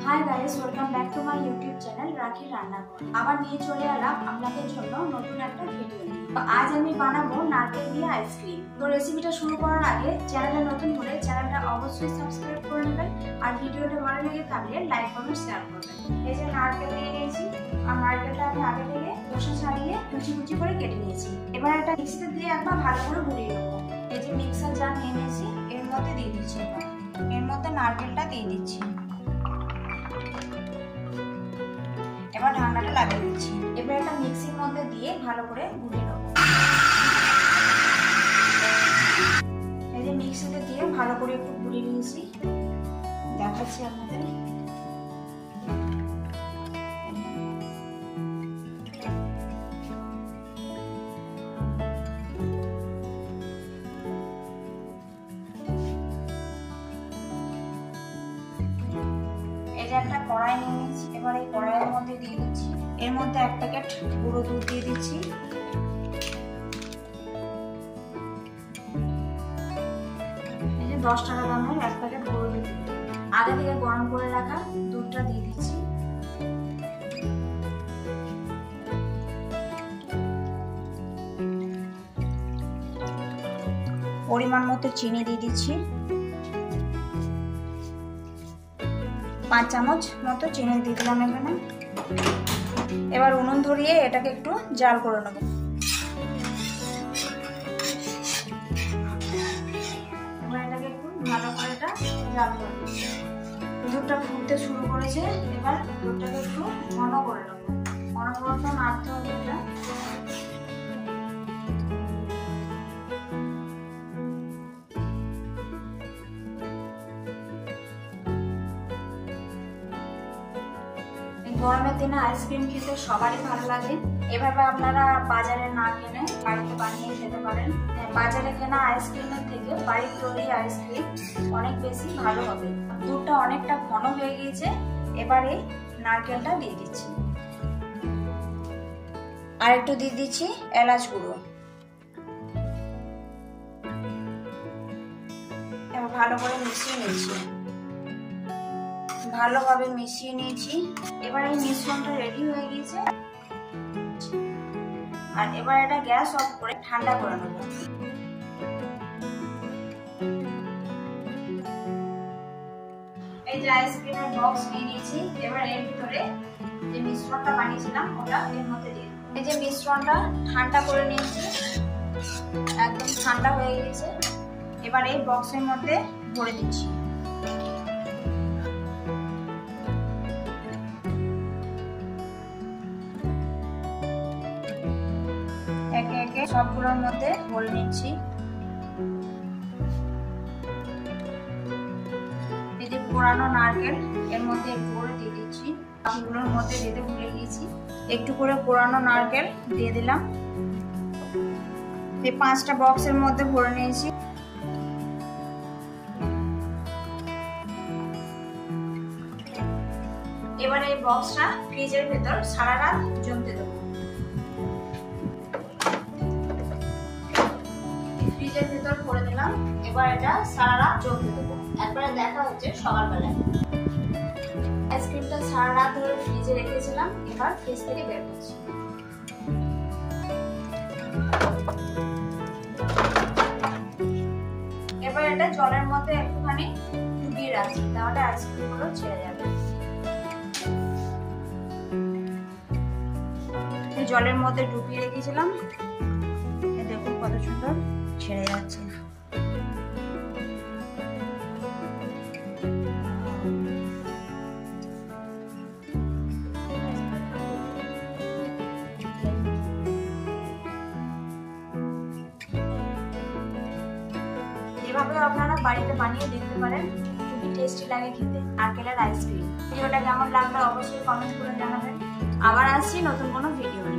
Hi guys, welcome back to my YouTube channel রাখি রান্নাঘর। আবার নিয়ে চলে এলাম আপনাদের জন্য নতুন একটা ভিডিও। তো আজ আমি বানাবো নারকেল দিয়ে আইসক্রিম। তো রেসিপিটা শুরু করার আগে চ্যানেলে নতুন হলে চ্যানেলটা অবশ্যই সাবস্ক্রাইব করে নেবেন আর ভিডিওটা ভালো লেগে থাকলে লাইক কমেন্ট শেয়ার করবেন। এই যে নারকেল নিয়ে নিয়েছি আর নারকেলটা আমি আগে থেকে খোসা ছাড়িয়ে কুচি কুচি করে কেটে নিয়েছি। এবার একটা মিক্সিতে দিয়ে একবার ভালো করে গুঁড়িয়ে নেবো। এই যে মিক্সার জার নিয়ে নিয়েছি, এর মধ্যে দিয়ে দিচ্ছি। এর মধ্যে নারকেলটা দিয়ে দিচ্ছি। এবার ঢাকনাটা লাগিয়ে দিচ্ছি। এবার একটা মিক্সির মধ্যে দিয়ে ভালো করে গুঁড়িয়ে নেব। এই যে মিক্সিতে দিয়ে ভালো করে একটু গুঁড়িয়ে নিয়েছি, দেখাচ্ছি আপনাদের। একটা কড়াই নিয়ে নিয়েছি, এবার এই কড়াইয়ের মধ্যে দিয়ে দিচ্ছি। এর মধ্যে এক প্যাকেট গুঁড়ো দুধ দিয়ে দিচ্ছি। এই যে 10 টাকা দামের এক প্যাকেট গুঁড়ো দুধ আগে থেকে গরম করে রাখা দুধটা দিয়ে দিচ্ছি। পরিমাণ মতো চিনি দিয়ে দিচ্ছি। 5 চামচ মতো চিনি দিয়ে দিলাম এখানে। এবার উনুন ধরিয়ে এটাকে একটু জাল করে নেব। এবার এটাকে একটু ভালো করে এটা জাল করে নেব। দুধটা ফুটতে শুরু করেছে, এবার দুধটাকে একটু ঘন করে নেব। অনবরত নাড়তে হবে এটা। গরমের দিনে আইসক্রিম খেতে সবারই ভালো লাগে। এভাবে আপনারা বাজারে না কিনে বাড়িতে বানিয়ে খেতে পারেন। বাজারে কেনা আইসক্রিমের থেকে বাড়ির তৈরি আইসক্রিম অনেক বেশি ভালো হবে। দুধটা অনেকটা ঘন হয়ে গিয়েছে, এবারে নারকেলটা দিয়ে দিচ্ছি। আর একটু দিয়ে দিচ্ছি এলাচ গুঁড়ো। এবার ভালো করে মিশিয়ে নিচ্ছি। ভালোভাবে মিশিয়ে নিয়েছি। এবার এই মিশ্রণটা রেডি হয়ে গিয়েছে আর এবার এটা গ্যাস অফ করে ঠান্ডা করে নেব। এই যে আইসক্রিমের বক্স নিয়ে নিয়েছি, এবার এর ভিতরে যে মিশ্রণটা বানিয়েছিলাম ওটা এর মধ্যে দিয়ে দেব। এই যে মিশ্রণটা ঠান্ডা করে নিয়েছি, একদম ঠান্ডা হয়ে গিয়েছে। এবার এই বক্সের মধ্যে ভরে দিচ্ছি। একে একে সবগুলোর মধ্যে ভরে নিচ্ছি। এই যে পোড়ানো নারকেল এর মধ্যে একটু করে দিয়ে দিচ্ছি। বাকিগুলোর মধ্যে দিতে ভুলে গিয়েছি। একটু করে পোড়ানো নারকেল দিয়ে দিলাম। এই 5টা বক্সের মধ্যে ভরে নিয়েছি। এবার এই বক্সটা ফ্রিজের ভেতর সারা রাত জমতে দেবো। ফ্রিজের ভেতর করে দিলাম। এবার এটা সারা রাত জমতে দেবো। একবারে দেখা হচ্ছে সকালবেলায়। আইসক্রিমটা সারা রাত ধরে ফ্রিজে রেখেছিলাম, এবার ফ্রিজ থেকে বের করছি। এবার এটা জলের মধ্যে একটুখানি ডুবিয়ে রাখছি, তাহলে আইসক্রিমগুলো ছেড়ে যাবে। জলের মধ্যে ডুবিয়ে রেখেছিলাম, দেখুন কত সুন্দর ছেড়ে যাচ্ছে। এভাবে আপনারা বাড়িতে বানিয়ে দেখতে পারেন, খুবই টেস্টি লাগে খেতে নারকেলের আইসক্রিম। ভিডিওটা কেমন লাগলো অবশ্যই কমেন্ট করে জানাবেন। আবার আসছি নতুন কোনো ভিডিও নিয়ে।